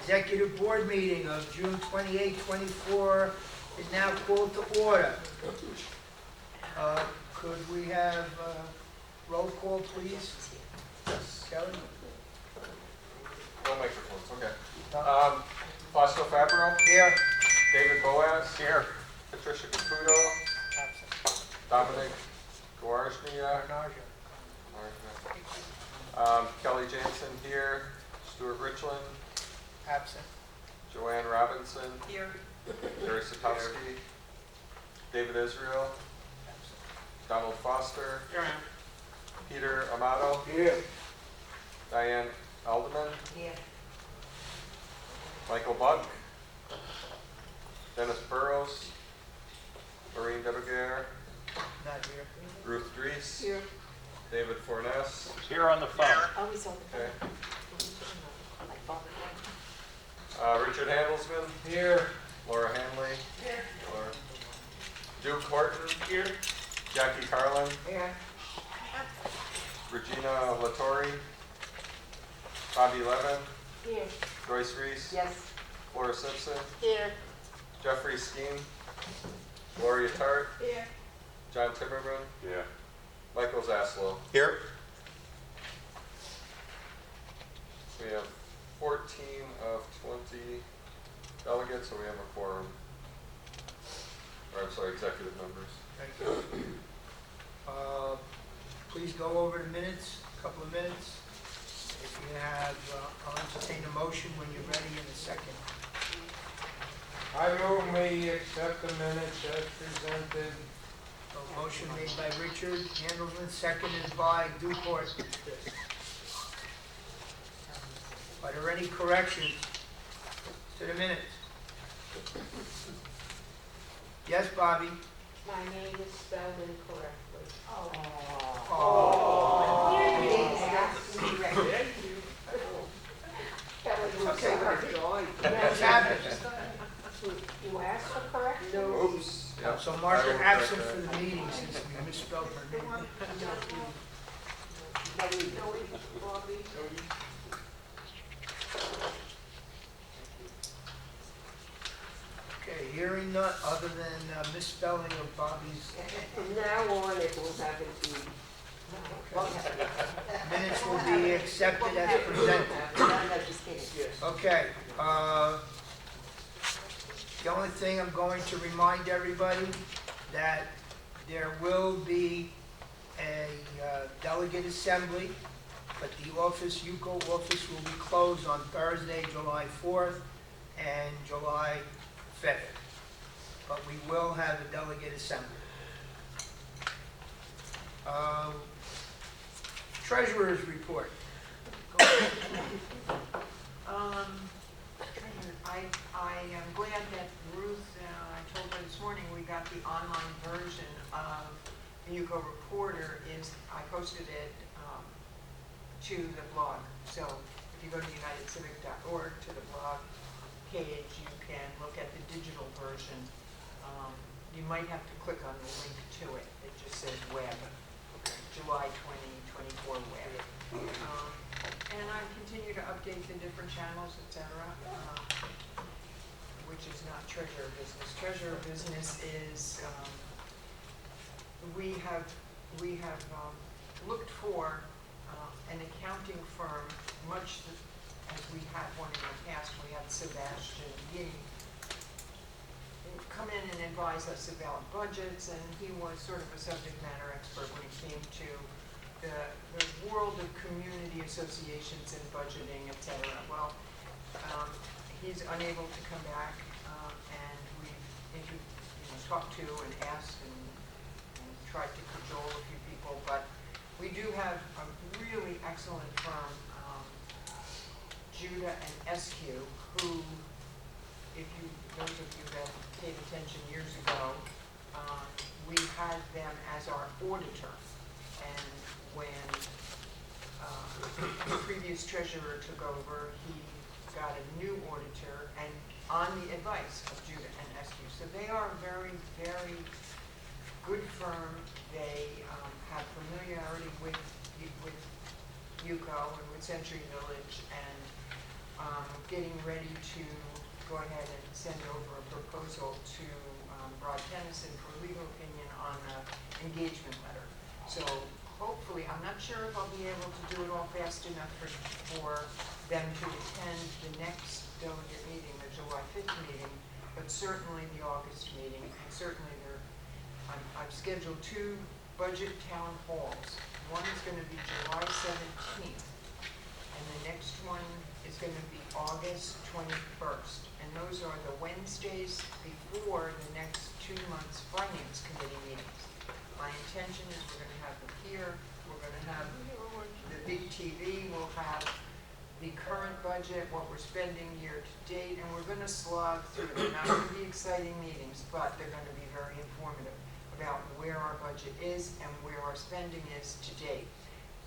Executive Board meeting of June 28, 24 is now called to order. Could we have roll call, please? Yes. Kelly? No microphones, okay. Fausto Fabro, Here. David Boaz. Here. Patricia Caputo, Dominic Gawarjniak. Kelly Jansen here, Stuart Richland, Absent. Joanne Robinson, Here. Jerry Satowski, David Israel, Donald Foster, Peter Amato, Here. Diane Alderman, Here. Michael Buck, Dennis Burrows, Maureen Debegaire, Not here. Ruth Dries, Here. David Forness. Here on the phone. Oh, we saw the. Okay. Like Bob. Richard Handelsman. Here. Laura Hanley. Here. Laura. Duke Horton. Here. Jackie Carlin. Here. Regina Latore. Bobby Levin. Here. Joyce Reese. Yes. Laura Simpson. Here. Jeffrey Skeen. Gloria Tart. Here. John Timmerman. Yeah. Michael Zaslow. Here. We have 14 of 20 delegates, so we have a quorum. Or I'm sorry, executive members. Thank you. Please go over the minutes, a couple of minutes. If you have, I'll entertain a motion when you're ready in a second. I move we accept the minutes as presented. A motion made by Richard Handelman, seconded by Duport. Are there any corrections to the minutes? Yes, Bobby? My name is spelled incorrectly. Okay, Yes. what's happened? You asked for correction? Oops. Yep. So I Martha will absent correct for that. the meeting since we misspelled her name. Bobby? Okay, hearing none other than misspelling of Bobby's From now on, it will have it be. minutes will be accepted as presented. No, just kidding. Okay, the only thing I'm going to remind everybody that there will be a delegate assembly, but the office, UCO office will be closed on Thursday, July 4th and July 5th. But we will have a delegate assembly. Treasurer's report. Go ahead. I am glad that Ruth, I told her this morning, we got the online version of the UCO Reporter. I posted it to the blog. So if you go to unitedcivic.org to the blog page, you can look at the digital version. You might have to click on the link to it. It just says web, July 2024 web. And I continue to update the different channels, etc., which is not treasurer business. Treasurer business is, we have looked for an accounting firm, much as we had one in the past. We had Sebastian Yee come in and advise us about budgets, and he was sort of a subject matter expert when it came to the world of community associations and budgeting, etc. Well, he's unable to come back, and we've talked to and asked and tried to cajole a few people, but we do have a really excellent firm, Judah and SQ, who, those of you that paid attention years ago, we had them as our auditor. And when the previous treasurer took over, he got a new auditor, and on the advice of Judah and SQ. So they are a very, very good firm. They have familiarity with UCO and with Century Village, and getting ready to go ahead and send over a proposal to Rod Tennyson for legal opinion on an engagement letter. So hopefully, I'm not sure if I'll be able to do it all fast enough for them to attend the next delegate meeting, the July 5th meeting, but certainly the August meeting, and certainly I've scheduled 2 budget town halls. One is going to be July 17th, and the next one is going to be August 21st. And those are the Wednesdays before the next 2 months' finance committee meetings. My intention is we're going to have them here, we're going to have the big TV, we'll have the current budget, what we're spending year to date, and we're going to slog through. They're not going to be exciting meetings, but they're going to be very informative about where our budget is and where our spending is to date.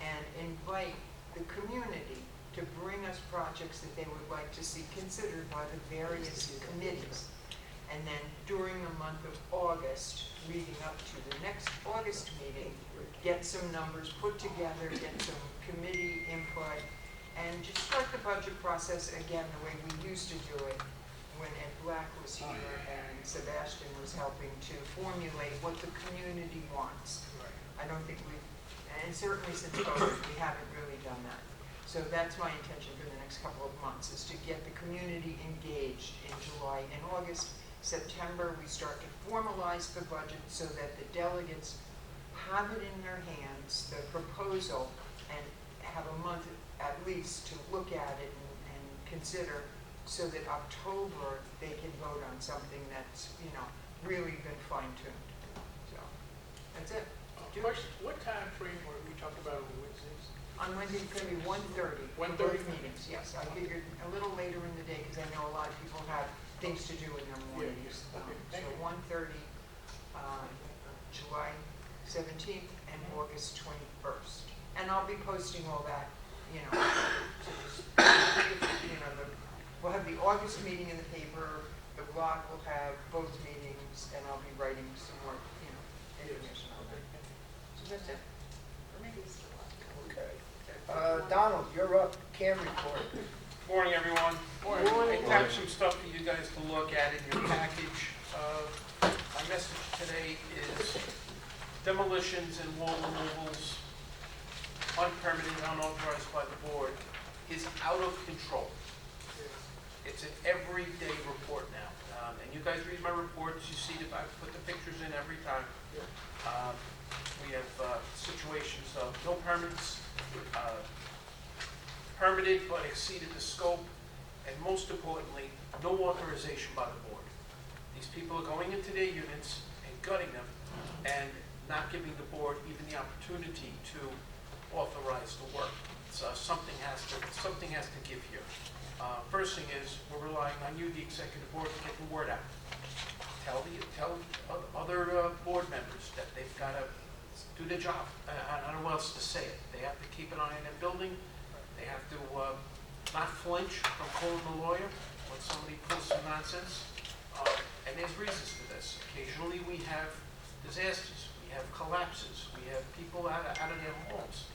And invite the community to bring us projects that they would like to see considered by the various committees. And then during the month of August, leading up to the next August meeting, get some numbers put together, get some committee input, and just start the budget process again the way we used to do it when Ed Black was here and Sebastian was helping to formulate what the community wants. I don't think and certainly since COVID, we haven't really done that. So that's my intention for the next couple of months, is to get the community engaged in July and August. September, we start to formalize the budget so that the delegates have it in their hands, the proposal, and have a month at least to look at it and consider, so that October they can vote on something that's, really been fine-tuned. So, that's it. Question, what time frame were we talking about on Wednesdays? On Wednesday, it's going to be 1:30. 1:30? Both meetings, yes. I figured a little later in the day, because I know a lot of people have things to do in their mornings. yes. Okay, thank So you. 1:30, July 17th and August 21st. And I'll be posting all that, we'll have the August meeting in the paper, the blog will have both meetings, and I'll be writing some more, information on that. So that's it for me. Okay. Donald, you're up, CAM report. Morning, everyone. Morning. I have some stuff for you guys to look at in your package. My message today is demolitions and wall removals, unpermitted, unauthorized by the board, is out of control. It's an everyday report now. And you guys read my reports, you see that I put the pictures in every time. We have situations of no permits, permitted but exceeded the scope, and most importantly, no authorization by the board. These people are going into their units and gutting them and not giving the board even the opportunity to authorize the work. So something has to give here. First thing is, we're relying on you, the executive board, to get the word out. Tell other board members that they've got to do their job. I don't know what else to say it. They have to keep an eye on their building. They have to not flinch from calling the lawyer when somebody pulls some nonsense. And there's reasons for this. Occasionally we have disasters. We have collapses. We have people out of their homes.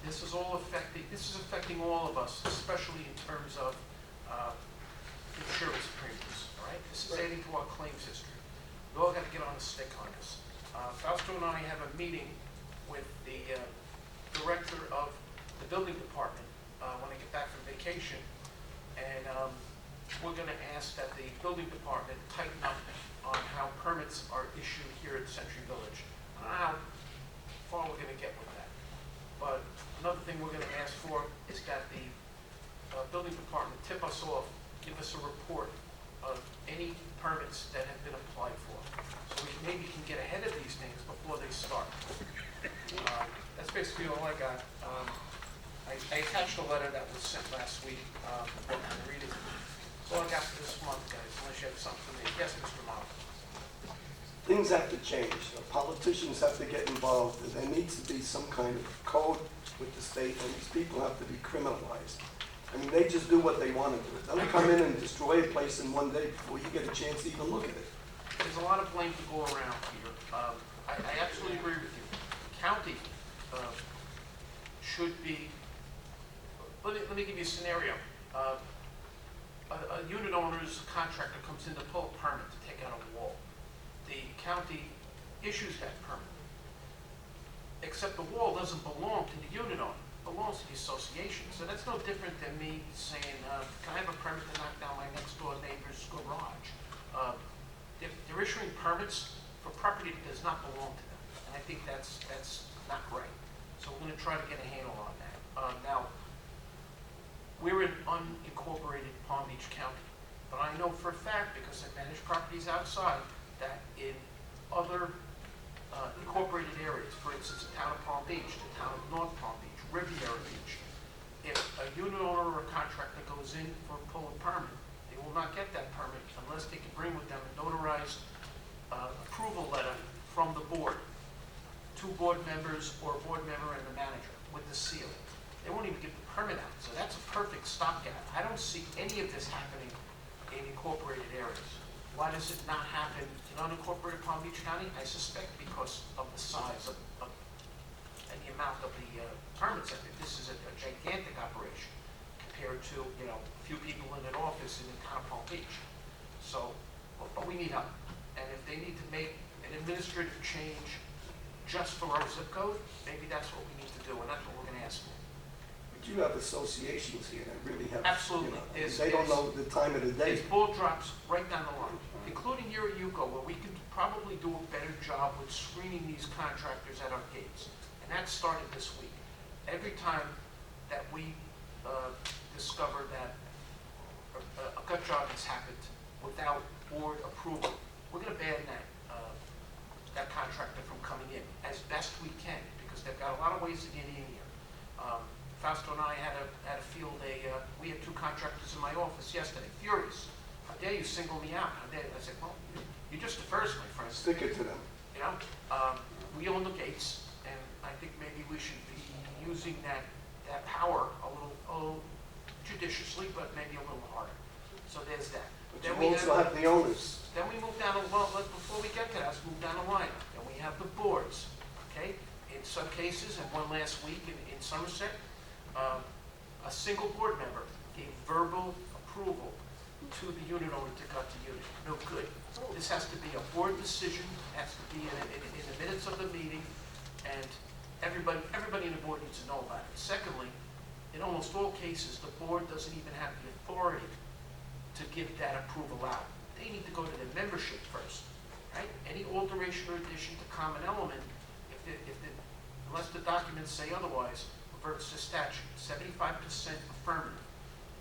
This is affecting all of us, especially in terms of insurance premiums, all right? This is adding to our claims history. We all got to get on the stick on this. Fausto and I have a meeting with the director of the building department when I get back from vacation, and we're going to ask that the building department tighten up on how permits are issued here at Century Village. I don't know how far we're going to get with that, but another thing we're going to ask for is that the building department tip us off, give us a report of any permits that have been applied for, so we maybe can get ahead of these things before they start. That's basically all I got. I attached a letter that was sent last week. I'm going to read it. That's all I got for this month, guys, unless you have something for me. Yes, Mr. Mott. Things have to change. Politicians have to get involved. There needs to be some kind of code with the state, and these people have to be criminalized. I mean, they just do what they want to do. They'll come in and destroy a place in one day before you get a chance to even look at it. There's a lot of blame to go around here. I absolutely agree with you. The county should be, let me give you a scenario. there's a contractor comes in to pull a permit to take out a wall. The county issues that permit. Except the wall doesn't belong to the unit owner, it belongs to the association. So that's no different than me saying, can I have a permit to knock down my next door neighbor's garage? They're issuing permits for property that does not belong to them. And I think that's not right. So we're gonna try to get a handle on that. Now, we're in unincorporated Palm Beach County, but I know for a fact, because I manage properties outside, that in other incorporated areas, for instance, the town of Palm Beach, the town of North Palm Beach, Riviera Beach, if a unit owner or a contractor goes in for a pull permit, they will not get that permit unless they can bring with them a notarized approval letter from the board, 2 board members or a board member and the manager with the seal. They won't even give the permit out, so that's a perfect stopgap. I don't see any of this happening in incorporated areas. Why does it not happen in unincorporated Palm Beach County? I suspect because of the size of and the amount of the permits. I think this is a gigantic operation compared to, a few people in an office in the town of Palm Beach. So, but we need help. And if they need to make an administrative change just for our zip code, maybe that's what we need to do, and that's what we're gonna ask for. But you have associations here that really have. Absolutely. They don't know the time of the day. There's ball drops right down the line, including here at UCO, where we can probably do a better job with screening these contractors at our gates. And that started this week. Every time that we discover that a gut job has happened without board approval, we're gonna ban that contractor from coming in as best we can, because they've got a lot of ways to get in here. Fausto and I had a field day, we had 2 contractors in my office yesterday, furious. How dare you single me out? How dare you? I said, well, you're just the first, my friend. Stick it to them. We own the gates, and I think maybe we should be using that power a little judiciously, but maybe a little harder. So there's that. But Then you also have the owners. Then we move down, before we get to that, let's move down the line. Then we have the boards, okay? In some cases, and one last week in Somerset, a single board member gave verbal approval to the unit owner to gut the unit. No good. This has to be a board decision, has to be in the minutes of the meeting, and everybody in the board needs to know about it. Secondly, in almost all cases, the board doesn't even have the authority to give that approval out. They need to go to their membership first, right? Any alteration or addition to common element, unless the documents say otherwise, reverts to statute, 75% affirmative.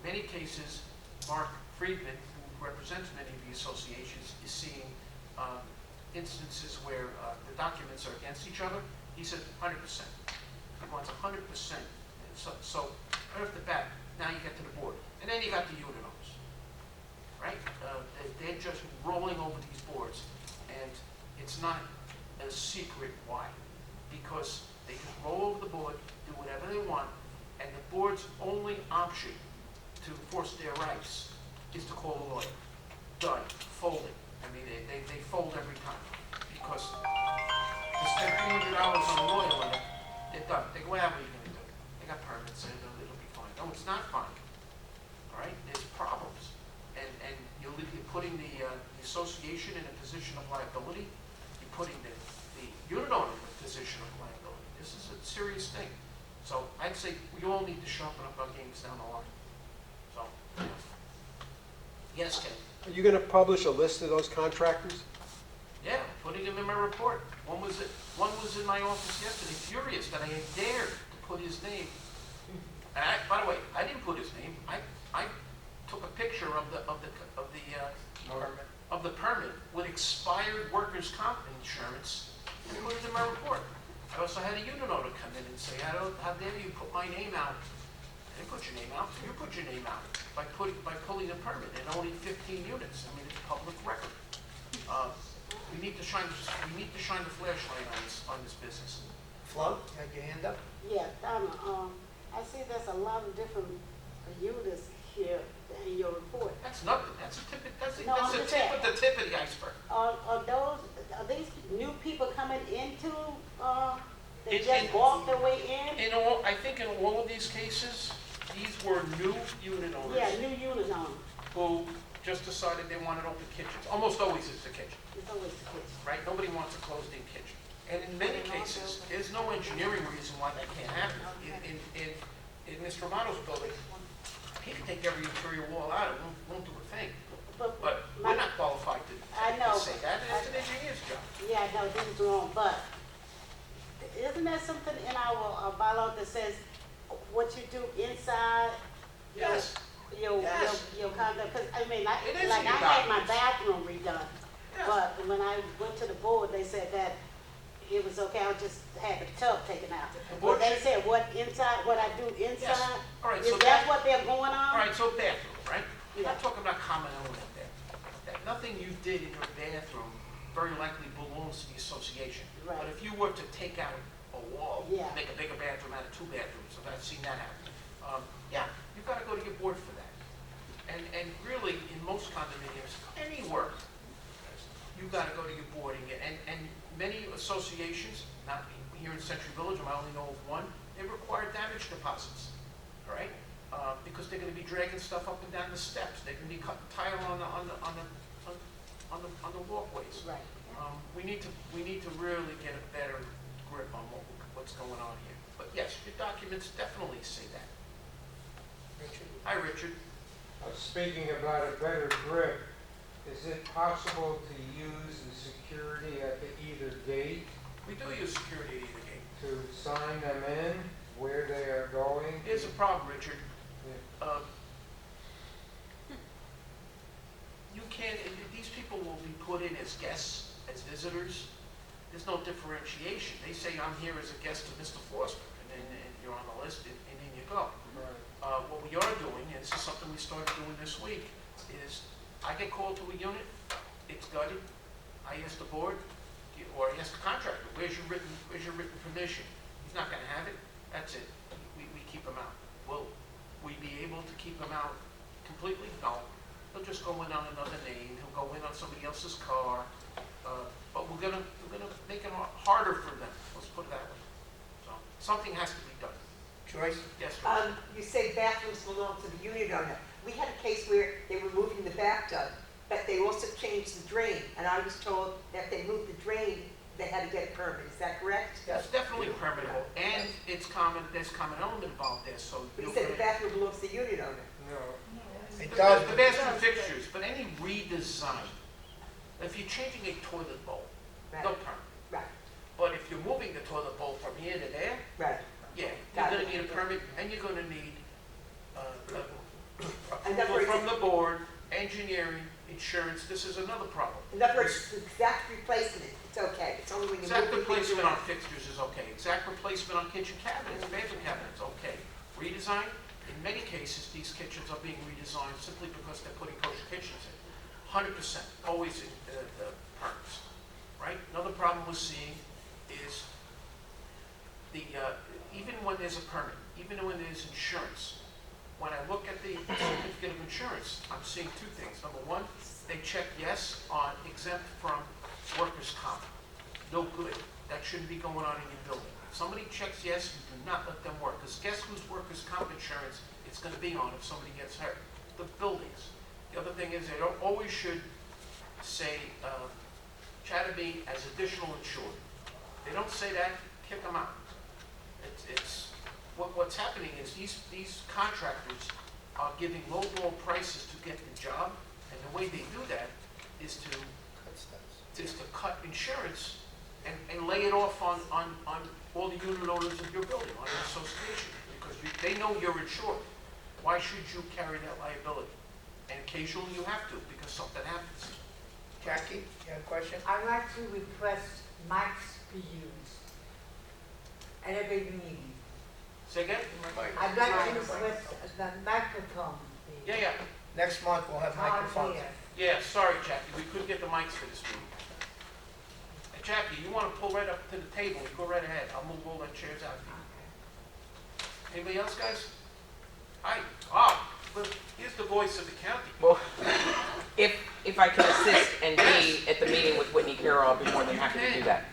In many cases, Mark Friedman, who represents many of the associations, is seeing instances where the documents are against each other. He said 100%. He wants 100%. So right off the bat, now you get to the board. And then you got the unit owners, right? They're just rolling over these boards. And it's not a secret why. Because they can roll over the board, do whatever they want, and the board's only option to enforce their rights is to call a lawyer. Done. Folding. I mean, they fold every time. Because they spend $300 on a lawyer on it, they're done. They go, what are you going to do? They got permits, and it'll be fine. No, it's not fine. All right? There's problems. And you're putting the association in a position of liability. You're putting the unit owner in a position of liability. This is a serious thing. So I'd say we all need to sharpen up our games down the line. So, yes, Ken? Are you going to publish a list of those contractors? Yeah, putting them in my report. One was in my office yesterday, furious that I had dared to put his name. And by the way, I didn't put his name. I took a picture of the permit with expired workers' comp insurance and put it in my report. I also had a unit owner come in and say, how dare you put my name out? I didn't put your name out. You put your name out by pulling a permit and only 15 units. I mean, it's public record. We need to shine the flashlight on this business. Flo, you had your hand up? Yeah, Donna, I see there's a lot of different units here in your report. That's nothing. That's a tip. That's No, I'm a just tip saying. of the tip of the iceberg. Are these new people coming into, they It- just it- walked their way in? I think in all of these cases, these were new unit owners Yeah, new unit owners. who just decided they wanted open kitchens. Almost always it's the kitchen, It's always the kitchen. right? Nobody wants a closed-in kitchen. And in many cases, there's no engineering reason why that can't happen. In Mr. Romano's building, he can take every interior wall out, it won't do a thing. But we're not qualified I to know. say that, it's an engineer's job. Yeah, no, this is wrong, but isn't there something in our bylaw that says what you do inside? Yes. Your condo, because, I mean, It is in like, your I had my documents. bathroom redone, Yes. but when I went to the board, they said that it was okay, I just had the tub taken out. The But board they should- said what inside, what I do inside, All right, is so that what they're going All on? right, so bathroom, right? We're Yeah. not talking about common element there. That nothing you did in your bathroom very likely belongs to the association. Right. But if you were to take out a wall, Yeah. make a bigger bathroom out of 2 bedrooms, so I've seen that happen. Yeah, you've got to go to your board for that. And really, in most condominiums, any work, you've got to go to your board and many associations, not here in Century Village, I only know of one, they require damage deposits, all right? Because they're going to be dragging stuff up and down the steps. They're going to be cutting tile on the walkways. Right. We need to really get a better grip on what's going on here. But yes, your documents definitely say that. Richard? Hi, Richard. Speaking about a better grip, is it possible to use the security at either gate We do use security at either gate. to sign them in where they are going? Here's the problem, Richard. You can't, these people will be put in as guests, as visitors. There's no differentiation. They say, I'm here as a guest of Mr. Foster, and then you're on the list, and in you go. What we are doing, and this is something we started doing this week, is I get called to a unit, it's gutted, I ask the board, or I ask the contractor, where's your written permission? He's not gonna have it, that's it, we keep him out. Will we be able to keep him out completely? No. He'll just go in on another name, he'll go in on somebody else's car, but we're gonna make it harder for them, let's put it that way. So, something has to be done. Joyce? Yes, Rose? You say bathrooms belong to the unit owner. We had a case where they were moving the bathtub, but they also changed the drain. And I was told that if they moved the drain, they had to get a permit. Is that correct? It's definitely permittable, and there's common element involved there, so. But you said the bathroom belongs to the unit owner. No. It does. The bathroom fixtures, but any redesign, if you're changing a toilet bowl, no Right, permit. right, But if you're moving the toilet bowl from here to there, right. yeah, you're Got gonna it. need a permit, and you're gonna need, In other approval words, from the board, engineering, insurance, this is another problem. In other words, exact replacement, it's okay. It's only when you Exact move the things replacement on around. fixtures is okay. Exact replacement on kitchen cabinets, bathroom cabinets, okay. Redesign, in many cases, these kitchens are being redesigned simply because they're putting kosher kitchens in. 100%, always in the permits, right? Another problem we're seeing is even when there's a permit, even when there's insurance, when I look at the certificate of insurance, I'm seeing 2 things. Number 1, they check yes on exempt from workers' comp. No good. That shouldn't be going on in your building. If somebody checks yes, you do not let them work. Because guess whose workers' comp insurance it's going to be on if somebody gets hurt? The buildings. The other thing is they always should say Chattaby as additional insured. They don't say that, kick them out. What's happening is these contractors are giving lowball prices to get the job, and the way they do that is to cut insurance and lay it off on all the unit owners of your building, on your association, because they know you're insured. Why should you carry that liability? And occasionally you have to, because something happens. Jackie, you have a question? I'd like to request mics be used at every meeting. Say again? I'd like to request the microphone be Yeah. Next month, we'll have on microphones. here. Yeah, sorry, Jackie, we couldn't get the mics for this meeting. Hey, Jackie, you want to pull right up to the table, you go right ahead. I'll move all the chairs out for you. Anybody else, guys? Hi. Look, here's the voice of the county. Well, if I can assist and be at the meeting with Whitney Carroll, I'll be more than happy to do that.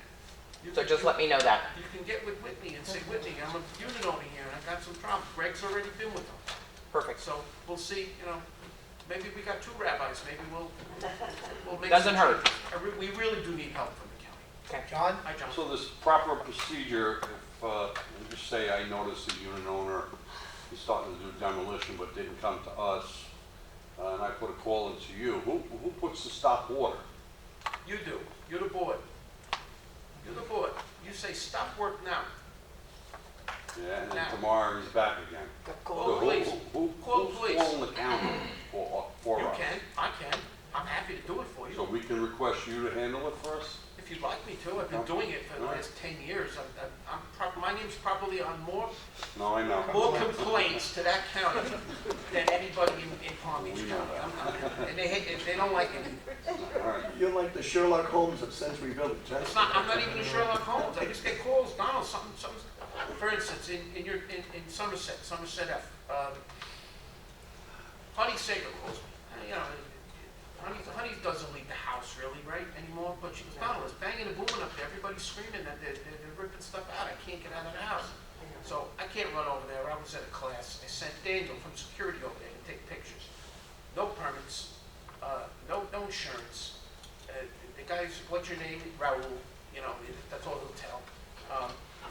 You So can- just let me know that. You can get with Whitney and say, Whitney, I'm a unit owner here, and I've got some problems. Greg's already been with them. Perfect. So we'll see, maybe we got 2 rabbis, maybe we'll make. Doesn't some hurt. changes. We really do need help from the county. John? Hi, John. So this proper procedure, if, just say I notice a unit owner is starting to do demolition but didn't come to us, and I put a call into you, who puts the stop order? You do, you're the board. You're the board. You say, stop work now. Yeah, and then Now. tomorrow he's back again. Call So the police. who's Call the police. calling the county for You us? can, I can. I'm happy to do it for So you. we can request you to handle it for us? If you'd like me to, I've been doing it for the last 10 years. My name's probably on more No, I know. complaints to that county than anybody in Palm Beach We know County. And they hate it, they don't like it. All right. You're like the Sherlock Holmes of Century Village. It's not, I'm not even a Sherlock Holmes. I just get calls, Donald, something, for instance, in Somerset F, Honey Sager calls me. You know, Honey doesn't leave the house really, right, anymore, but she goes, Donald, it's banging and booming up there. Everybody's screaming that they're ripping stuff out. I can't get out of the house. So I can't run over there. I was at a class. I sent Daniel from security over there to take pictures. No permits, no insurance. The guy's, what's your name? Raul. You know, that's all he'll tell.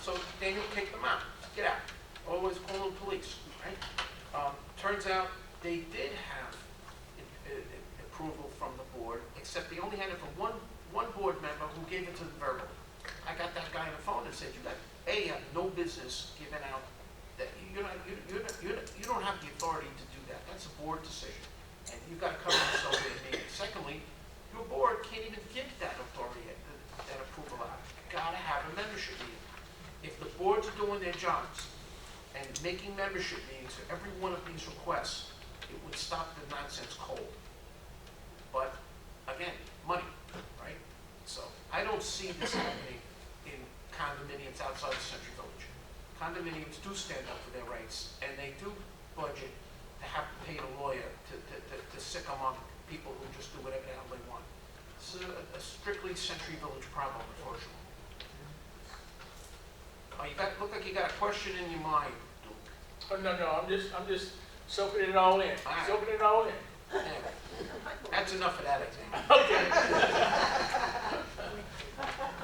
So Daniel kicked them out. Get out. Always call the police, right? Turns out they did have approval from the board, except they only had it from one board member who gave it to the verbal. I got that guy on the phone and said, you have no business giving out, that you don't have the authority to do that. That's a board decision. And you've got to cover yourself in meeting. Secondly, your board can't even give that authority, that approval out. You've got to have a membership meeting. If the boards are doing their jobs and making membership meetings for every one of these requests, it would stop the nonsense cold. But again, money, right? So I don't see this happening in condominiums outside of Century Village. Condominiums do stand up for their rights, and they do budget to have to pay a lawyer to sick among people who just do whatever the hell they want. This is a strictly Century Village problem, unfortunately. Look like you got a question in your mind, Duke. Oh, no, I'm just soaking it all in. All right. Soaking it all in. Yeah. That's enough of that, I think. Okay.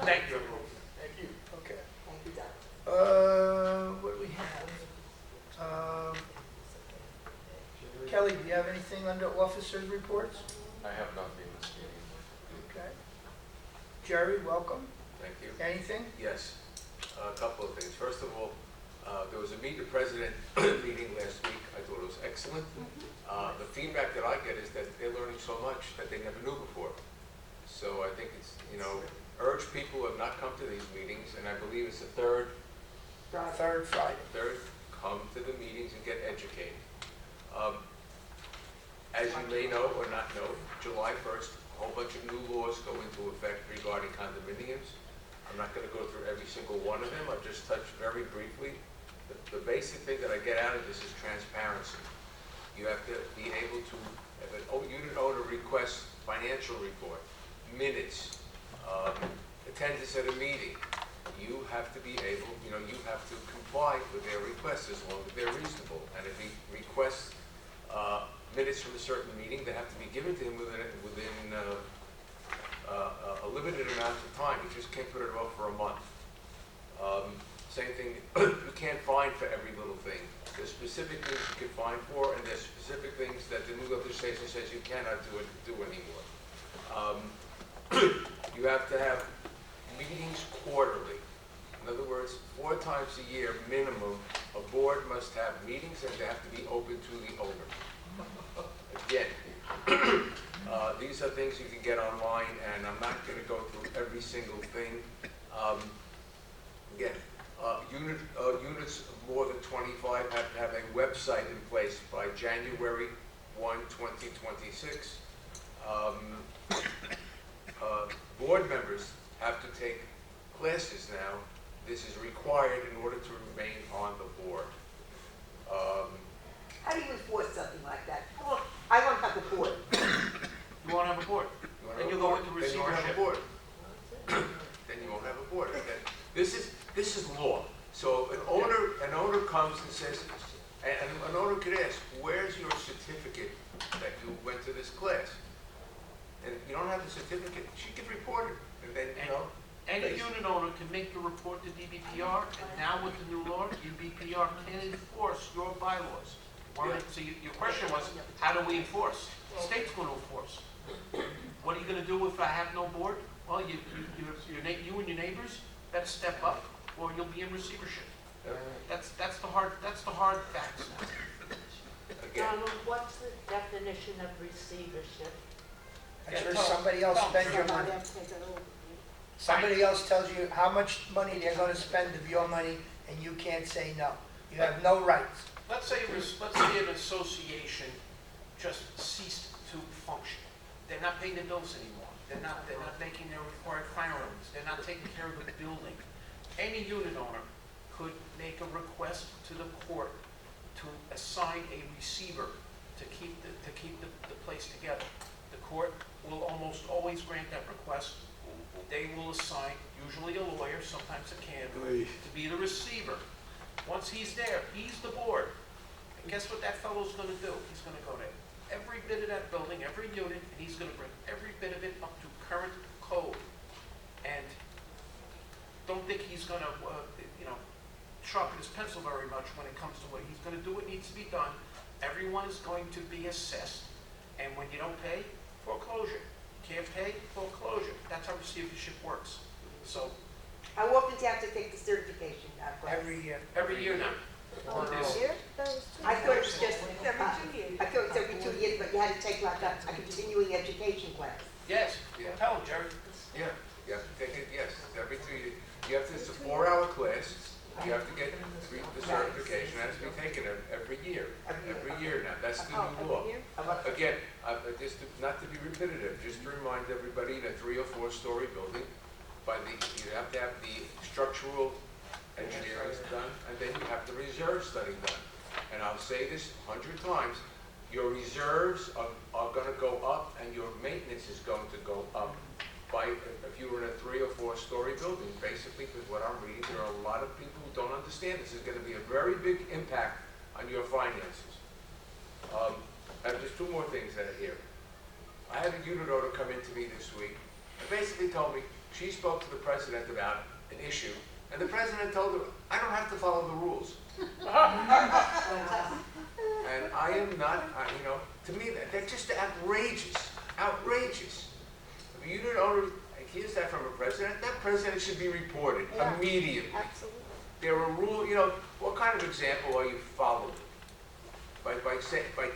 Thank you, everyone. Thank you. Okay. What do we have? Kelly, do you have anything under officers' reports? I have nothing this meeting. Okay. Jerry, welcome. Thank you. Anything? Yes, a couple of things. First of all, there was a Meet the President meeting last week. I thought it was excellent. The feedback that I get is that they're learning so much that they never knew before. So I think it's, urge people who have not come to these meetings, and I believe it's the third, Third Friday. come to the meetings and get educated. As you may know or not know, July 1st, a whole bunch of new laws go into effect regarding condominiums. I'm not going to go through every single one of them. I've just touched very briefly. The basic thing that I get out of this is transparency. You have to be able to, if a unit owner requests financial report, minutes, attendance at a meeting, you have to be able, you have to comply with their requests as long as they're reasonable. And if he requests minutes from a certain meeting, they have to be given to him within a limited amount of time. You just can't put it off for a month. Same thing, you can't fine for every little thing. There's specific things you can fine for, and there's specific things that the new legislation says you cannot do anymore. You have to have meetings quarterly. In other words, 4 times a year minimum, a board must have meetings, and they have to be open to the owner. Again, these are things you can get online, and I'm not going to go through every single thing. Again, units of more than 25 have to have a website in place by January 1, 2026. Board members have to take classes now. This is required in order to remain on the board. How do you enforce something like that? Well, I want to have a board. You won't have a board. Then you'll go into Then you won't have a receivership. board. Then you won't have a board. Again, this is law. So an owner comes and says, and an owner could ask, where's your certificate that you went this class. And you don't have the certificate, she could report it, and then, you know. Any unit owner can make the report to DBPR, and now with the new law, DBPR can enforce your bylaws. So your question was, how do we enforce? The state's going to enforce. What are you going to do if I have no board? Well, you and your neighbors better step up, or you'll be in receivership. That's the hard facts now. Again, Donald, what's the definition of receivership? That's where somebody else spends your money. Somebody else tells you how much money they're gonna spend of your money, and you can't say no. You have no rights. Let's say an association just ceased to function. They're not paying their bills anymore. They're not making their required filings. They're not taking care of the building. Any unit owner could make a request to the court to assign a receiver to keep the place together. The court will almost always grant that request. They will assign, usually a lawyer, sometimes a candidate, to be the receiver. Once he's there, he's the board. And guess what that fellow's going to do? He's going to go to every bit of that building, every unit, and he's going to bring every bit of it up to current code. And don't think he's going to, sharpen his pencil very much when it comes to what he's going to do. What needs to be done. Everyone is going to be assessed, and when you don't pay, foreclosure. Can't pay, foreclosure. That's how receivership works. So How often do you have to take the certification? Every year. every year now. There's- I thought it was just, I thought it was every 2 years, but you had to take like a continuing education class. Yes, Yeah. tell him, Jerry. yeah, you have to take it, yes, every 2 years. You have to, it's a 4-hour class. You have to get the certification, that has to be taken every year. Every year now, that's the new law. Again, just not to be repetitive, just to remind everybody, in a 3 or 4 story building, you have to have the structural engineering done, and then you have the reserve study done. And I'll say this 100 times, your reserves are gonna go up, and your maintenance is going to go up if you were in a 3 or 4 story building, basically, because what I'm reading, there are a lot of people who don't understand this is gonna be a very big impact on your finances. I have just 2 more things that are here. I had a unit owner come in to me this week, and basically told me she spoke to the president about an issue, and the president told her, I don't have to follow the rules. And I am not, to me, they're just outrageous, outrageous. If a unit owner hears that from a president, that president should be reported immediately. Absolutely. There are rules, what kind of example are you following? By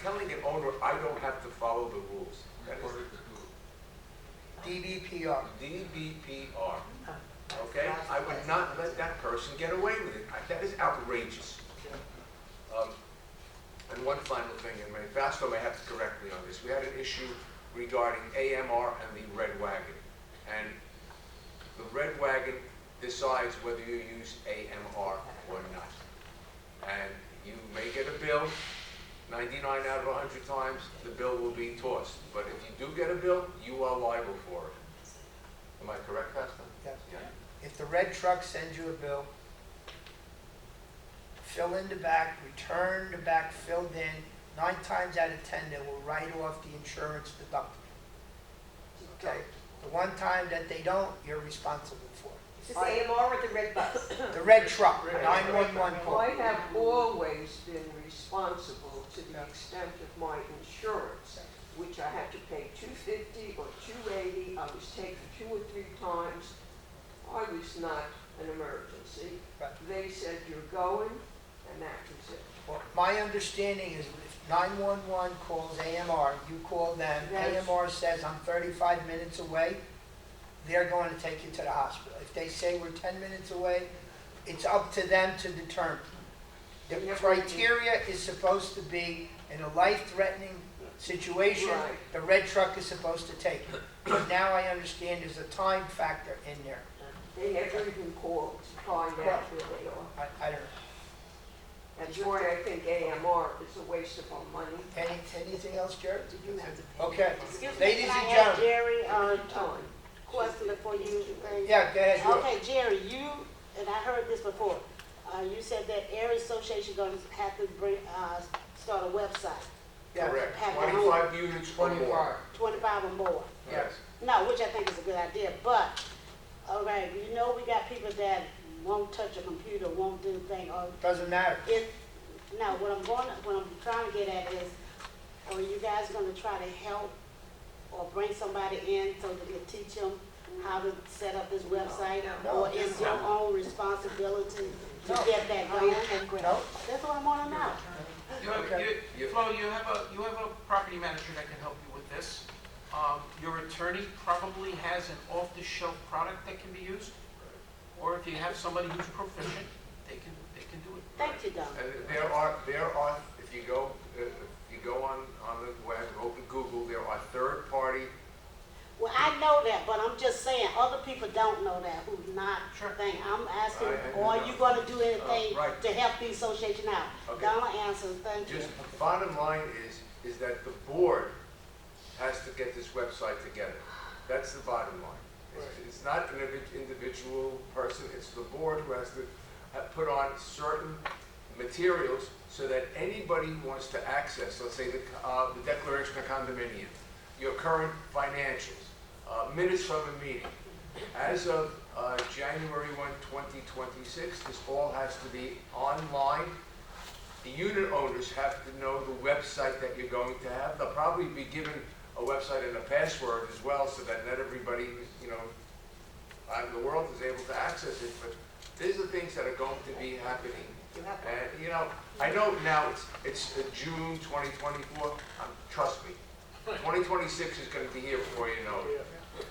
telling an owner, I don't have to follow the rules. That is DBPR. DBPR. Okay? I would not let that person get away with it. That is outrageous. And one final thing, and Vasco may have to correct me on this. We had an issue regarding AMR and the Red Wagon. And the Red Wagon decides whether you use AMR or not. And you may get a bill, 99 out of 100 times, the bill will be tossed. But if you do get a bill, you are liable for it. Am I correct, Pastor? Yes. Yeah. If the red truck sends you a bill, fill in the back, return the back filled in, 9 times out of 10, they will write off the insurance deductible. Okay? The one time that they don't, you're responsible for it. Is this AMR or the red bus? The red truck, 911 call. I have always been responsible to the extent of my insurance, which I had to pay $250 or $280. I was taken 2 or 3 times. I was not an emergency. Right. They said, you're going, and that was it. Well, my understanding is if 911 calls AMR, you call them, Yes. AMR says, I'm 35 minutes away, they're going to take you to the hospital. If they say we're 10 minutes away, it's up to them to determine. The criteria is supposed to be in a life-threatening situation, Right. the red truck is supposed to take you. But now I understand there's a time factor in there. They never even called to find out where they are. I don't know. That's why I think AMR is a waste of our money. Anything else, Jared? You have to pay. Okay. Excuse me, Ladies can I and ask gentlemen. Jerry, Time. question before you? Yeah, go ahead. Okay, Jerry, and I heard this before, you said that every association going to have to start a website. Yes. Correct, Have the 25 units or more. 25 or more. Yes. No, which I think is a good idea, but, all right, you know, we got people that won't touch a computer, won't do things, or Doesn't matter. now, what I'm trying to get at is, are you guys gonna try to help or bring somebody in so that you teach them how to set up this website? No. Or is your own responsibility to No. get that going? No? That's what I wanna know. Flo, you have a property manager that can help you with this. Your attorney probably has an off-the-shelf product that can be used. Or if you have somebody who's proficient, they can do it. Thank you, Don. There are, if you go on the web, open Google, there are third-party. Well, I know that, but I'm just saying, other people don't know that, who's not Sure. thing. I'm asking, I are know. you gonna do anything Right. to help the association out? Okay. Donna answers, thank you. Just bottom line is that the board has to get this website together. That's the bottom line. It's not an individual person, it's the board who has to put on certain materials so that anybody who wants to access, let's say the declaration of condominium, your current financials, minutes from a meeting. As of January 1, 2026, this all has to be online. The unit owners have to know the website that you're going to have. They'll probably be given a website and a password as well, so that not everybody, out in the world is able to access it. But these are things that are going to be happening. And, I know now it's June 2024. Trust me, 2026 is going to be here before you know it.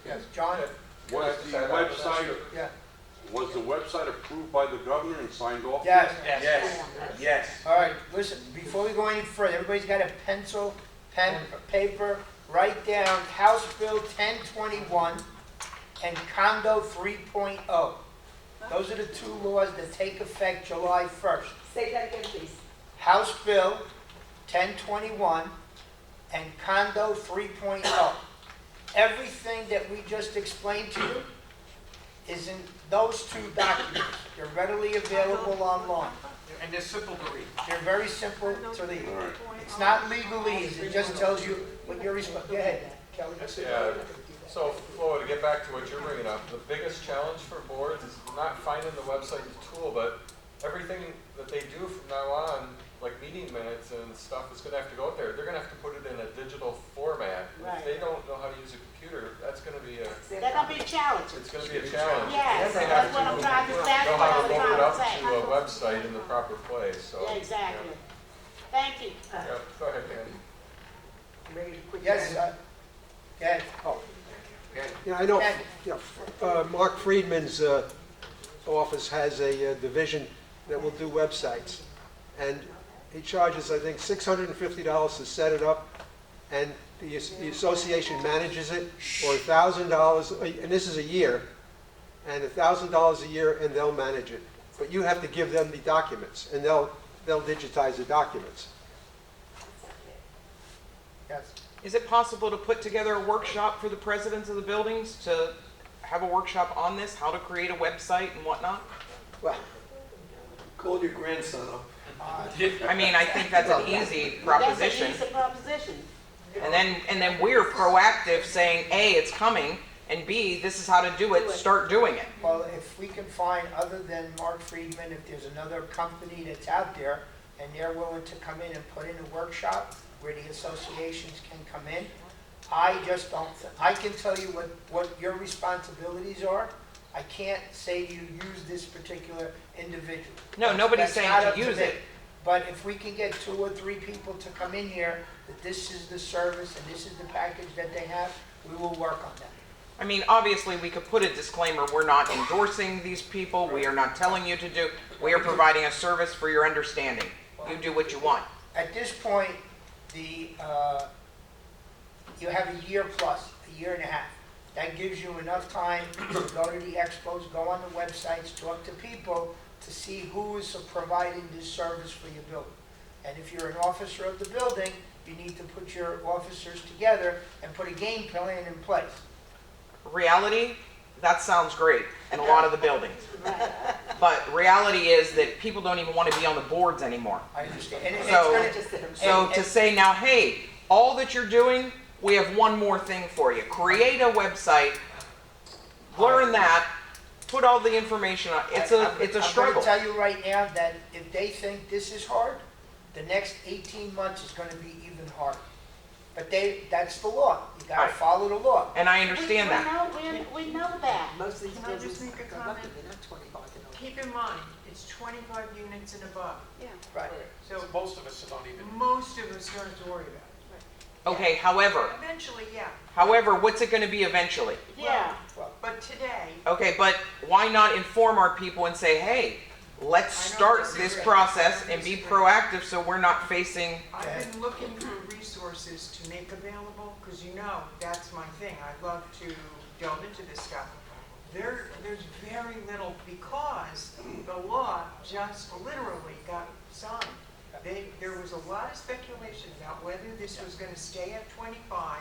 Yes, John? Was the website, Yeah. was the website approved by the governor and signed off? Yes. Yes. All right, listen, before we go any further, everybody's got a pencil, pen, paper, write down House Bill 1021 and Condo 3.0. Those are the two laws that take effect July 1st. Say that again, please. House Bill 1021 and Condo 3.0. Everything that we just explained to you is in those two documents. They're readily available online. And they're simple to read. They're very simple to read. All right. It's not legalese, it just tells you what you're responsible. Go ahead, Kelly. Yeah, so Flo, to get back to what you're bringing up, the biggest challenge for boards is not finding the website tool, but everything that they do from now on, like meeting minutes and stuff, is gonna have to go out there. They're gonna have to put it in a digital format. Right. If they don't know how to use a computer, that's gonna be That's gonna be challenging. it's gonna be a challenge. Yes, They that's have what I'm trying to, that's know what how I'm to load it trying to up say. to a website in the proper place, so. Yeah, exactly. Thank you. Yeah, go ahead, Dan. Ready to put Yes, that- go ahead. Yeah, I know, Ken. Mark Friedman's office has a division that will do websites. And he charges, I think, $650 to set it up, and the association manages it, or $1,000, and this is a year, and $1,000 a year, and they'll manage it. But you have to give them the documents, and they'll digitize the documents. Yes. Is it possible to put together a workshop for the presidents of the buildings to have a workshop on this, how to create a website and whatnot? Well, Call your grandson up. I mean, I think that's an easy proposition. That's an easy proposition. And then we're proactive saying, A, it's coming, and B, this is how to do it, start doing it. Well, if we can find, other than Mark Friedman, if there's another company that's out there and they're willing to come in and put in a workshop where the associations can come in, I just don't, I can tell you what your responsibilities are. I can't say you use this particular individual. No, nobody's That's saying not to up use me. it. But if we can get 2 or 3 people to come in here, that this is the service and this is the package that they have, we will work on that. I mean, obviously, we could put a disclaimer, we're not endorsing these people, we are not telling you to do, we are providing a service for your understanding. You do what you want. At this point, you have a year plus, a year and a half. That gives you enough time to go to the expos, go on the websites, talk to people to see who is providing this service for your building. And if you're an officer of the building, you need to put your officers together and put a game plan in place. Reality, that sounds great in a lot of the buildings. But reality is that people don't even want to be on the boards anymore. I understand. And it's So- gonna- So and- to say now, hey, all that you're doing, we have one more thing for you. Create a website, learn that, put all the information on, it's a struggle. I'm gonna tell you right now that if they think this is hard, the next 18 months is gonna be even harder. But that's the law. You gotta Right. follow the law. And I understand that. We know that. Most of these Can I just buildings make a go up comment? to, they're not 25 and over. Keep in mind, it's 25 units and above, Right. so Most of us don't even. most of us don't have to worry about it. Okay, however, Eventually, yeah, what's it gonna be eventually? Yeah. but today, Okay, but why not inform our people and say, hey, let's I don't start this disagree. process I don't and be disagree. proactive so we're not facing, I've been looking for resources to make available, because you know, that's my thing, I love to delve into this stuff. There's very little, because the law just literally got signed. There was a lot of speculation about whether this was gonna stay at 25,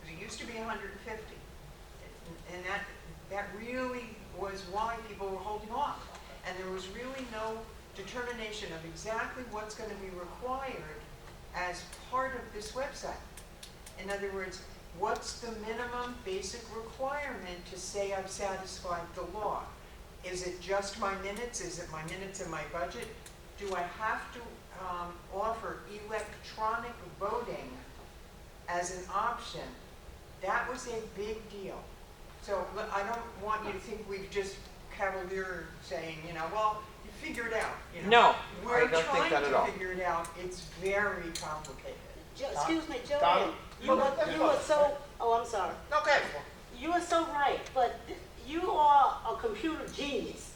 because it used to be 150. And that really was why people were holding off. And there was really no determination of exactly what's gonna be required as part of this website. In other words, what's the minimum basic requirement to say I've satisfied the law? Is it just my minutes? Is it my minutes and my budget? Do I have to offer electronic voting as an option? That was a big deal. So I don't want you to think we've just cavalier saying, well, you figure it out. no, I We're don't think trying that at all. to figure it out. It's very complicated. Excuse me, Don? Joanne, you are so, oh, I'm sorry. Okay. You are so right, but you are a computer genius.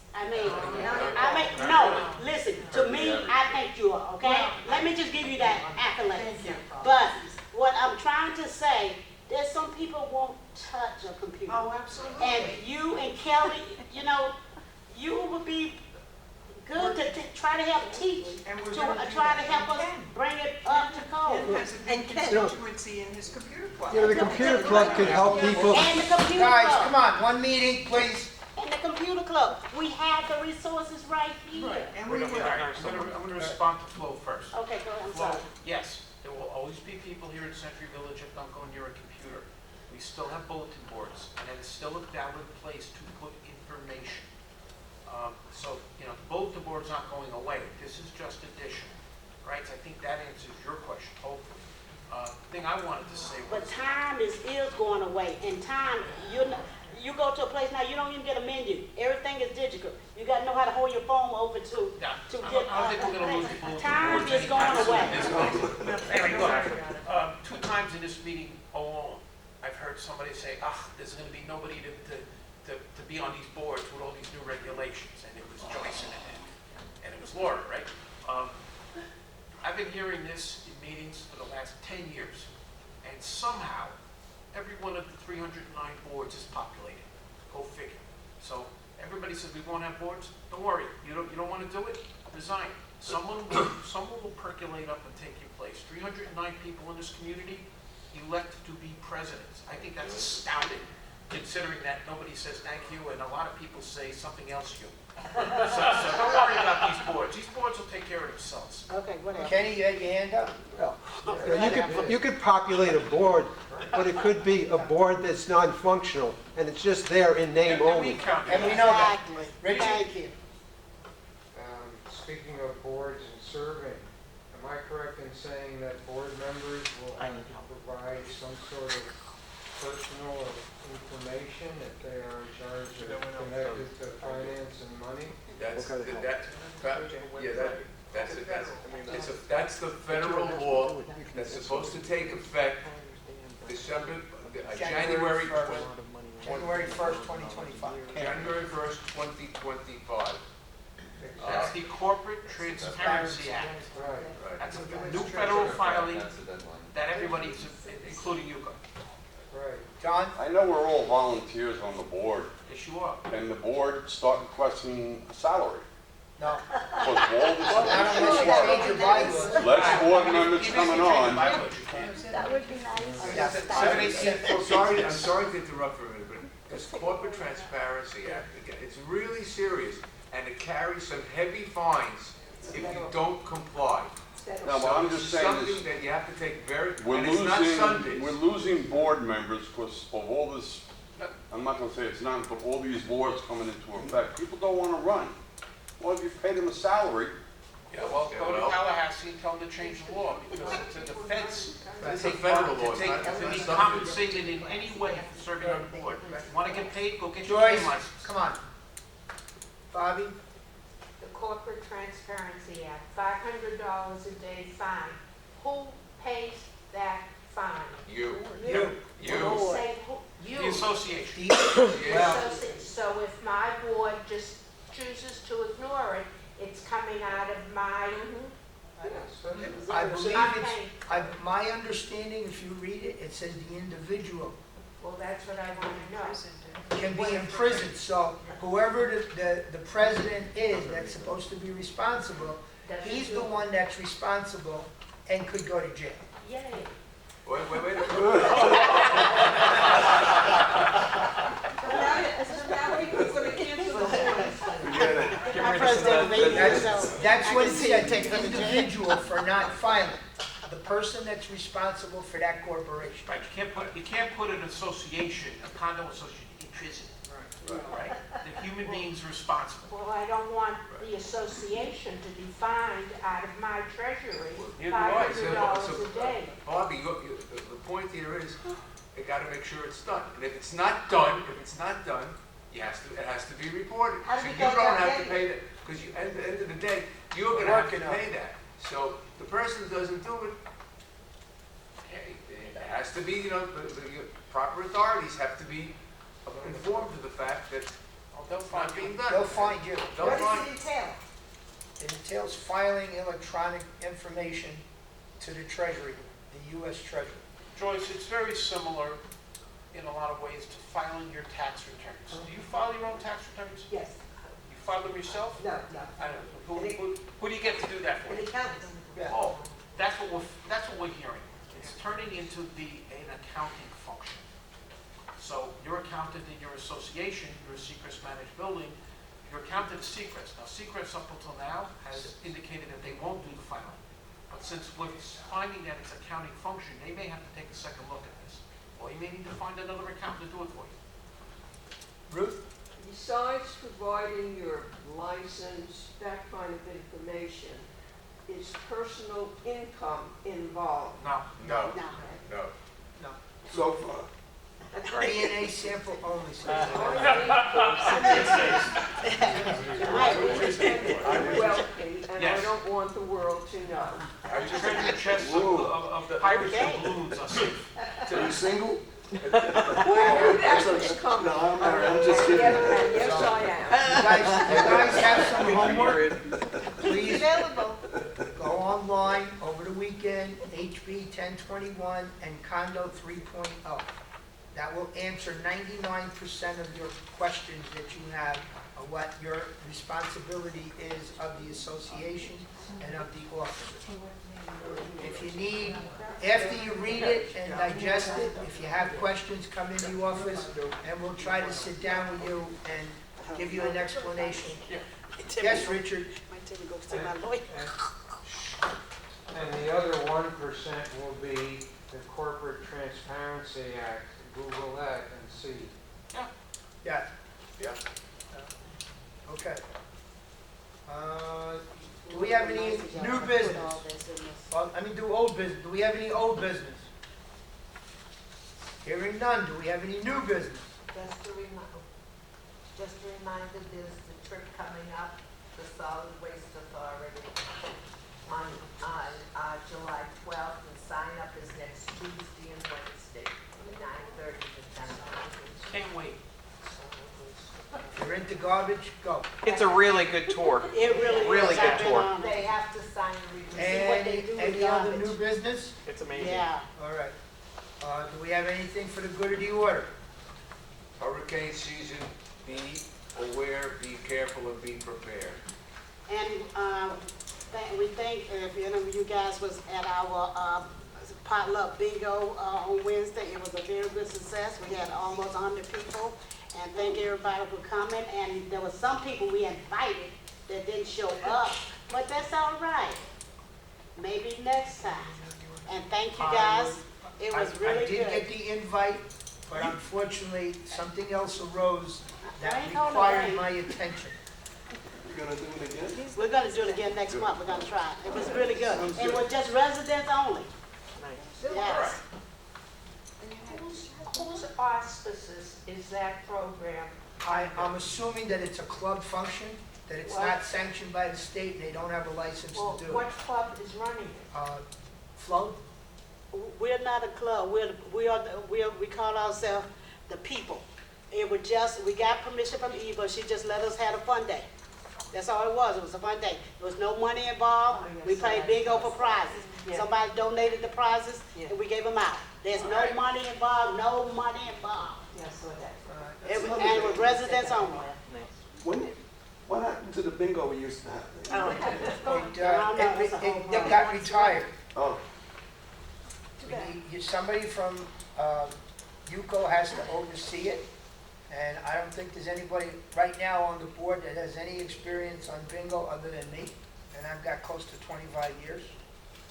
Listen, to me, I think you are, okay? Let me just give you that accolade. Thank you. But what I'm trying to say, there's some people won't touch a computer. Oh, absolutely. And you and Kelly, you would be good to try to help teach, And we're to gonna do try to that. help us Ken. bring it up to Ken code. has a big Ken. constituency in his computer club. The computer club could help people. And the computer Guys, club. come on, one meeting, please. And the computer club. We have the resources right here. And All we right, will. I'm gonna respond to Flo first. Okay, go ahead, I'm Flo, sorry. yes, there will always be people here in Century Village that don't go near a computer. We still have bulletin boards, and it is still a valid place to put information. So, the bulletin board's not going away. This is just addition, right? So I think that answers your question, hopefully. Thing I wanted to say was. But time is going away, and time, you go to a place now, you don't even get a menu. Everything is digital. You gotta know how to hold your phone over to Yeah, get. I don't think we're gonna lose the bulletin Time boards is anytime going soon. away. Anyway, look, 2 times in this meeting alone, I've heard somebody say, there's gonna be nobody to be on these boards with all these new regulations, and it was Joyce and it was Laura, right? I've been hearing this in meetings for the last 10 years, and somehow, every one of the 309 boards is populated. Go figure. So everybody says we won't have boards. Don't worry. You don't want to do it? Resign. Someone will percolate up and take your place. 309 people in this community elect to be presidents. I think that's astounding, considering that nobody says thank you, and a lot of people say something else you. So don't worry about these boards. These boards will take care of themselves. Okay, whatever. Kenny, you had your hand up? You could populate a board, but it could be a board that's non-functional, and it's just there in name And we only. count And we it. know that. Exactly. Richard? Thank you. Speaking of boards and serving, am I correct in saying that board members will have to provide some sort of personal information if they are in charge of connected to finance and money? That's the federal law that's supposed to take effect January 1st, 2025. January 1st, 2025. That's the Corporate Transparency Act. Right, That's a new federal filing that everybody's, including you, right. John? I know we're all volunteers on the board, yes, you are. and the board start requesting a salary. No. Because of all this Not unless you change your bylaws. less board members coming on. That would be nice. Yes. I'm sorry to interrupt for a minute, but This Corporate Transparency Act, again, it's really serious, and it carries some heavy fines if you don't comply. No, but I'm So just this is saying something this, that you have to take very, we're and it's not Sundays. we're losing board members because of all this, I'm not gonna say it's not, but all these boards coming into effect. People don't wanna run. Well, if you pay them a salary, Yeah, well, Yeah, go to well- Tallahassee and tell them to change the law, because it's in the feds It's to a take federal part, law, to it's not- take, it's to not be something- compensated in any way for serving on the board. You wanna get paid, go get your Joyce, game license. come on. Bobby? The Corporate Transparency Act, $500 a day fine. Who pays that fine? You. You. You. Say who? The You. association. Well, So if my board just chooses to ignore it, it's coming out of my, I believe I'm it's, paying. my understanding, if you read it, it says the individual Well, that's what I want to know. can be imprisoned. So whoever the president is that's supposed to be responsible, he's the one that's responsible and could go to jail. Yay. Wait a minute. Our president made it, so That's I what can it see said, it taking the them to jail. individual for not filing. The person that's responsible for that corporation. Right, you can't put an association, a condo association, in prison. Right? The human being's responsible. Well, I don't want the association to be fined out of my treasury Neither do I. $500 a day. Bobby, the point here is, you gotta make sure it's done. And if it's not done, it has to be reported. How do So we you get don't that have to data? pay that, because at the end of the day, you're gonna have to Working on pay that. So the person doesn't do it, it has to be, you know, the proper authorities have to be informed of the fact that They'll it's find not you. being done. They'll find you. They'll What find- does it entail? It entails filing electronic information to the Treasury, the U.S. Treasury. Joyce, it's very similar in a lot of ways to filing your tax returns. Do you file your own tax returns? Yes. You file them yourself? No, no. I don't know. Who do you get to do that for An you? accountant. Yeah. Oh, that's what we're hearing. It's turning into an accounting function. So your accountant in your association, your Secrets managed building, your accountant is Secrets. Now, Secrets up until now has indicated that they won't do the filing. But since we're finding that it's accounting function, they may have to take a second look at this. Or you may need to find another accountant to do it for you. Ruth? Besides providing your license, that kind of information, is personal income involved? Now, No, No. no. So far. DNA sample only, says I'm wealthy, and I Yes. don't want the world to know. treasure chests of pirates and balloons are safe. Are you single? That's what's coming. No, I'm married. I'm just kidding. Yes, I am. You guys have some homework? Please Available. go online over the weekend, HB 1021 and Condo 3.0. That will answer 99% of your questions that you have of what your responsibility is of the association and of the office. If you need, after you read it and digest it, if you have questions, come in the office and we'll try to sit down with you and give you an explanation. Yes, Richard? My Timmy goes to my lawyer. And the other 1% will be the Corporate Transparency Act. Google that and see. Yeah, Yeah. okay. Do we have any new business? Do old business. Do we have any old business? Hearing none. Do we have any new business? Just to remind there's the trip coming up, the Solid Waste Authority on July 12th, and sign up is next Tuesday and Wednesday, from 9:30 to 10:30. Can't wait. If you're into garbage, go. It's a really good tour. It really Really is. good I've been tour. on it. They have to sign a release. See what they do with Any other garbage. new business? It's amazing. Yeah. All right. Do we have anything for the good of the order? Hurricane season, be aware, be careful, and be prepared. And we think if any of you guys was at our potluck bingo on Wednesday. It was a very good success. We had almost 100 people. And thank everybody for coming. And there were some people we invited that didn't show up, but that's all right. Maybe next time. And thank you guys. It was really I did good. get the invite, but unfortunately, something else arose I that ain't gonna required wait. my attention. You're gonna do it again? We're gonna do it again next month. We're gonna try it. It was really good. It was just residents only. Yes. Whose auspices is that program? I'm assuming that it's a club function, that it's not sanctioned by the state, and they don't have a license Well, to do it. what club is running it? Flo? We're not a club. We call ourselves the people. It was just, we got permission from Eva. She just let us have a fun day. That's all it was. It was a fun day. There was no money involved. Oh, yes, We played I- bingo for prizes. Yeah. Somebody donated the prizes Yeah. and we gave them out. There's no money involved, no money involved. Yes, so that. And it was residents only. What happened to the bingo we used to have? Oh. It got retired. Oh, Somebody from UCO has to oversee it, and I don't think there's anybody right now on the board that has any experience on bingo other than me, and I've got close to 25 years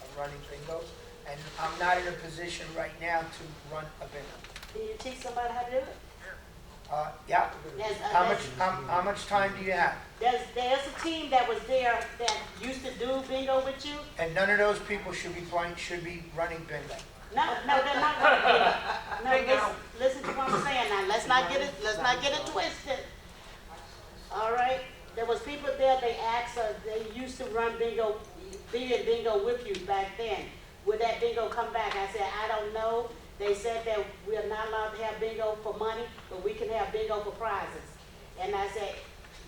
of running bingos, and I'm not in a position right now to run a bingo. Can you teach somebody how to do it? Yeah, Yes, how much time do you have? There's a team that was there that used to do bingo with you. And none of those people should be running bingo. No, they're not gonna do it. No, listen to what I'm saying now. Let's not get it twisted. All right? There was people there, they asked us, they used to run bingo with you back then. Would that bingo come back? I said, I don't know. They said that we are not allowed to have bingo for money, but we can have bingo for prizes. And I said,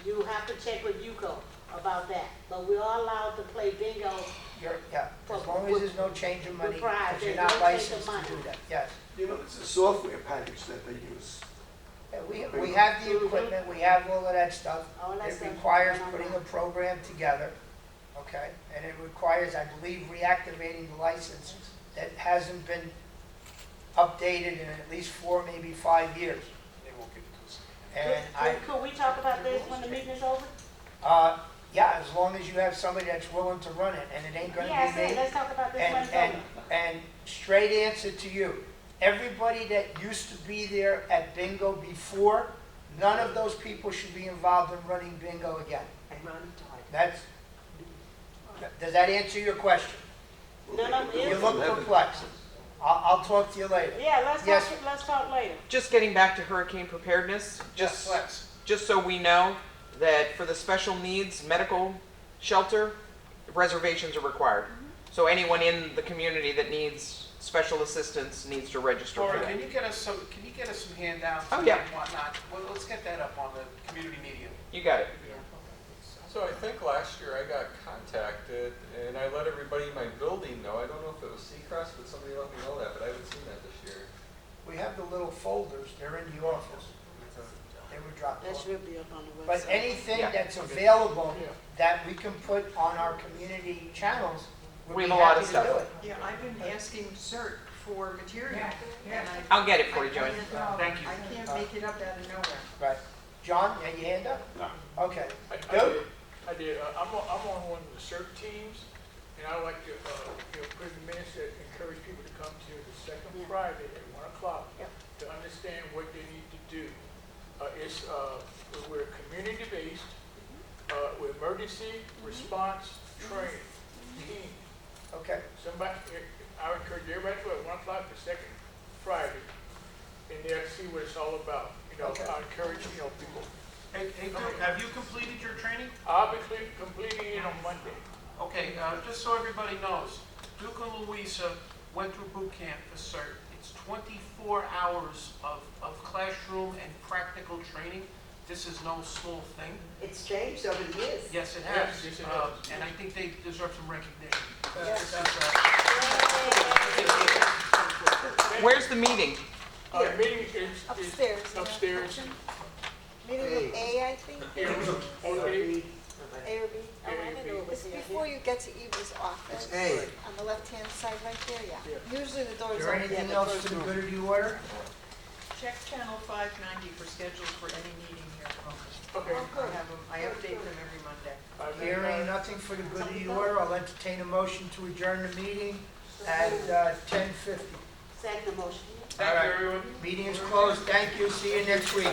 you have to check with UCO about that. But we are allowed to play bingo. Yeah, as long as there's no change of money, With pride, because you're there's not no change of licensed to money. do that, yes. you know, it's a software package that they use. Yeah, we have the equipment, we have all of that stuff. All that It stuff. requires putting a program together, okay? And it requires, I believe, reactivating the license that hasn't been updated in at least 4, maybe 5 years. They won't give it to us. And Could we talk about this when the meeting is over? yeah, as long as you have somebody that's willing to run it, and it ain't gonna Yeah, I be said, me. let's talk about this when it's over. And straight answer to you, everybody that used to be there at bingo before, none of those people should be involved in running bingo again. And run time. Does that answer your question? No, You it's, look perplexed. I'll talk to you later. yeah, Yes. let's talk later. Just getting back to hurricane preparedness, just so we know that for the special needs medical shelter, reservations are required. So anyone in the community that needs special assistance needs to register for Laura, that. can you get us some handouts Oh, and yeah. whatnot? Well, let's get that up on the community media. You got it. So I think last year I got contacted and I let everybody in my building know. I don't know if it was Seacrest, but somebody let me know that, but I haven't seen that this year. We have the little folders, they're in the office. They were dropped That off. should be up on the But website. anything Yeah. that's available that we can put on our community channels, We we'd be have a lot happy of to do stuff. it. Yeah, I've been asking CERT for material. and I'll get it for you, I Joey. can't, Thank you. I can't make it up out of nowhere. Right. John, you had your hand up? No. Okay. I Dude? did. I'm on one of the CERT teams, and I like to, put in minutes that encourage people to come to the second Yeah. Friday at 1 o'clock Yep. to understand what they need to do. We're community-based, with emergency response training team. Okay. I would encourage everybody to go at 1 o'clock the second Friday, and they'll see what it's all about. Okay. I encourage, people. Hey, Duke, have you completed your training? I'll be completing it on Monday. Okay, just so everybody knows, Duke and Louisa went through boot camp for CERT. It's 24 hours of classroom and practical training. This is no small thing. It's changed over the years. Yes, it has. Yes, it has. And I think they deserve some recognition. Yes. Where's the meeting? The meeting is Upstairs. upstairs. Meeting with A, I think. Okay. A or B? A or B. It's before you get to Eva's office. It's A. On the left-hand side right there, yeah. Usually the Is door's there open. anything else for the good of the order? Check channel 590 for schedules for any meeting here. Okay. I update them every Monday. Hearing nothing for the good of the order, I'll entertain a motion to adjourn the meeting at 10:50. Second motion. Thank you, everyone. Meeting is closed, thank you, see you next week.